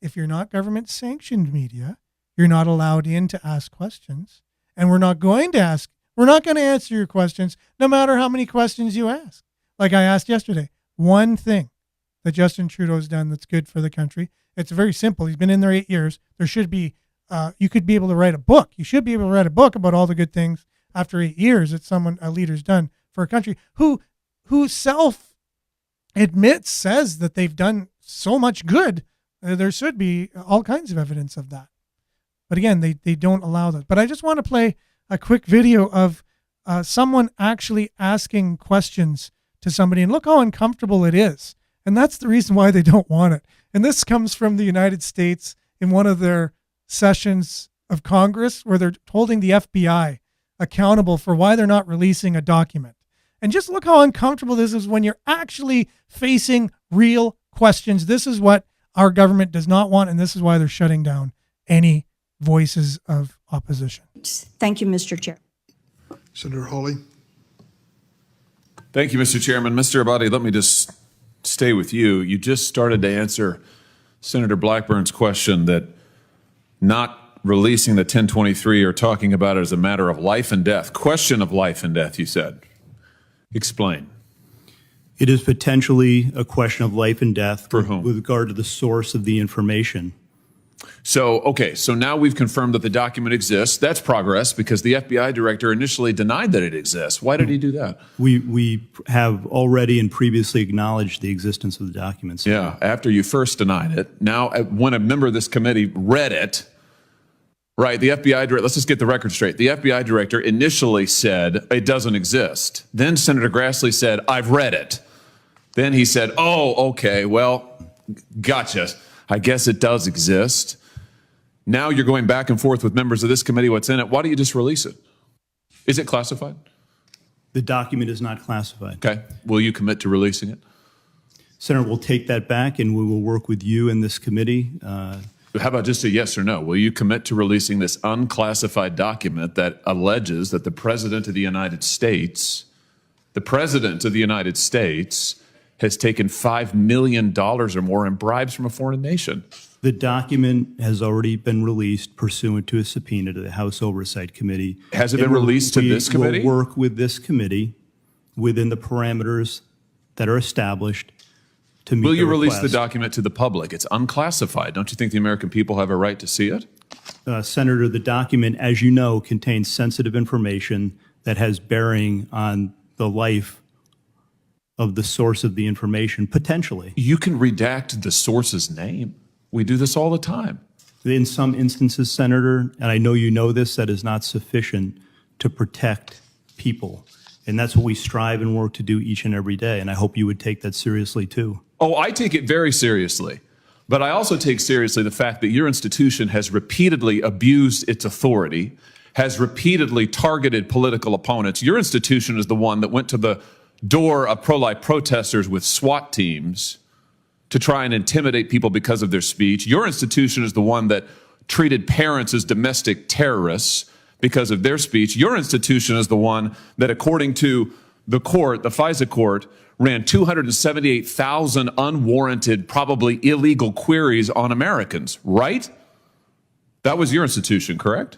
If you're not government-sanctioned media, you're not allowed in to ask questions. And we're not going to answer your questions, no matter how many questions you ask. Like I asked yesterday, one thing that Justin Trudeau's done that's good for the country. It's very simple. He's been in there 8 years. There should be, you could be able to write a book. You should be able to write a book about all the good things after 8 years that a leader's done for a country who self-admits, says that they've done so much good. There should be all kinds of evidence of that. But again, they don't allow that. But I just want to play a quick video of someone actually asking questions to somebody, and look how uncomfortable it is. And that's the reason why they don't want it. And this comes from the United States in one of their sessions of Congress where they're holding the FBI accountable for why they're not releasing a document. And just look how uncomfortable this is when you're actually facing real questions. This is what our government does not want, and this is why they're shutting down any voices of opposition. Thank you, Mr. Chair. Senator Hawley. Thank you, Mr. Chairman. Mr. Abadi, let me just stay with you. You just started to answer Senator Blackburn's question that not releasing the 1023 or talking about it as a matter of life and death. Question of life and death, you said. Explain. It is potentially a question of life and death for whom? With regard to the source of the information. So, okay, so now we've confirmed that the document exists. That's progress because the FBI director initially denied that it exists. Why did he do that? We have already and previously acknowledged the existence of the documents. Yeah, after you first denied it. Now, when a member of this committee read it, right, the FBI director, let's just get the record straight. The FBI director initially said it doesn't exist. Then Senator Grassley said, I've read it. Then he said, oh, okay, well, gotcha. I guess it does exist. Now you're going back and forth with members of this committee what's in it. Why don't you just release it? Is it classified? The document is not classified. Okay. Will you commit to releasing it? Senator, we'll take that back and we will work with you and this committee. How about just a yes or no? Will you commit to releasing this unclassified document that alleges that the President of the United States, has taken $5 million or more in bribes from a foreign nation? The document has already been released pursuant to a subpoena to the House Oversight Committee. Has it been released to this committee? We'll work with this committee within the parameters that are established to meet. Will you release the request. document to the public? It's unclassified. Don't you think the American people have a right to see it? Senator, the document, as you know, contains sensitive information that has bearing on the life of the source of the information, potentially. You can redact the source's name. We do this all the time. In some instances, Senator, and I know you know this, that is not sufficient to protect people. And that's what we strive and work to do each and every day. And I hope you would take that seriously, too. Oh, I take it very seriously. But I also take seriously the fact that your institution has repeatedly abused its authority, has repeatedly targeted political opponents. Your institution is the one that went to the door of pro-life protesters with SWAT teams to try and intimidate people because of their speech. Your institution is the one that treated parents as domestic terrorists because of their speech. Your institution is the one that, according to the court, the FISA court, ran 278,000 unwarranted, probably illegal queries on Americans, right? That was your institution, correct?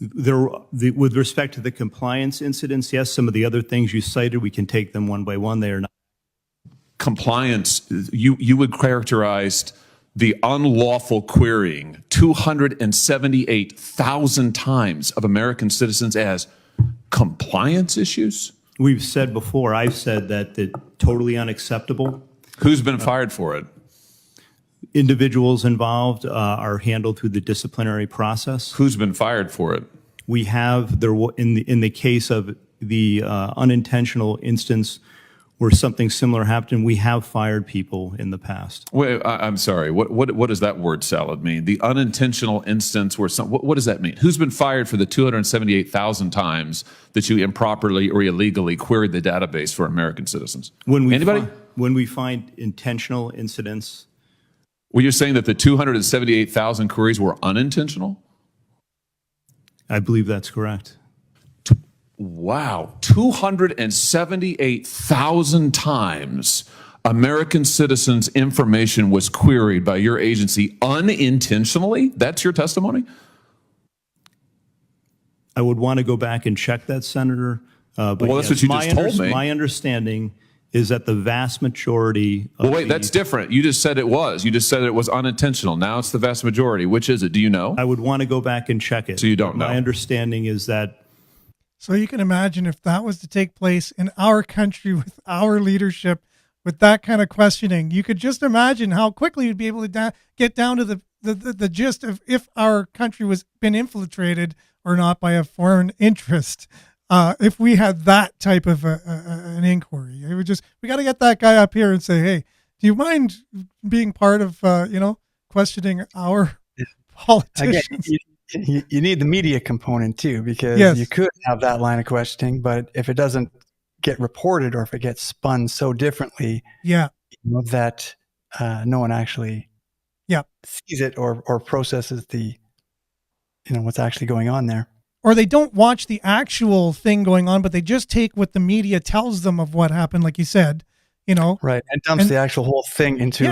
With respect to the compliance incidents, yes, some of the other things you cited, we can take them one by one. They are not. Compliance, you would characterize the unlawful querying 278,000 times of American citizens as compliance issues? We've said before, I've said that totally unacceptable. Who's been fired for it? Individuals involved are handled through the disciplinary process. Who's been fired for it? We have, in the case of the unintentional instance where something similar happened, we have fired people in the past. Wait, I'm sorry. What does that word salad mean? The unintentional instance where what does that mean? Who's been fired for the 278,000 times that you improperly or illegally queried the database for American citizens? Anybody? When we find intentional incidents. Well, you're saying that the 278,000 queries were unintentional? I believe that's correct. Wow, 278,000 times American citizens' information was queried by your agency unintentionally? That's your testimony? I would want to go back and check that, Senator. But well, that's what you just told me. My understanding is that the vast majority of that's different. You just said it was. You just said it was unintentional. Now it's the vast majority. Which is it? Do you know? I would want to go back and check it. So you don't know? My understanding is that. So you can imagine if that was to take place in our country with our leadership, with that kind of questioning, you could just imagine how quickly you'd be able to get down to the gist of if our country was been infiltrated or not by a foreign interest. If we had that type of an inquiry, it would we got to get that guy up here and say, hey, do you mind being part of, questioning our politicians? Again, you need the media component too, because you could have that line of questioning, but if it doesn't get reported or if it gets spun so differently, that no one actually sees it or processes what's actually going on there. Or they don't watch the actual thing going on, but they just take what the media tells them of what happened, like you said, Right, and dumps the actual whole thing into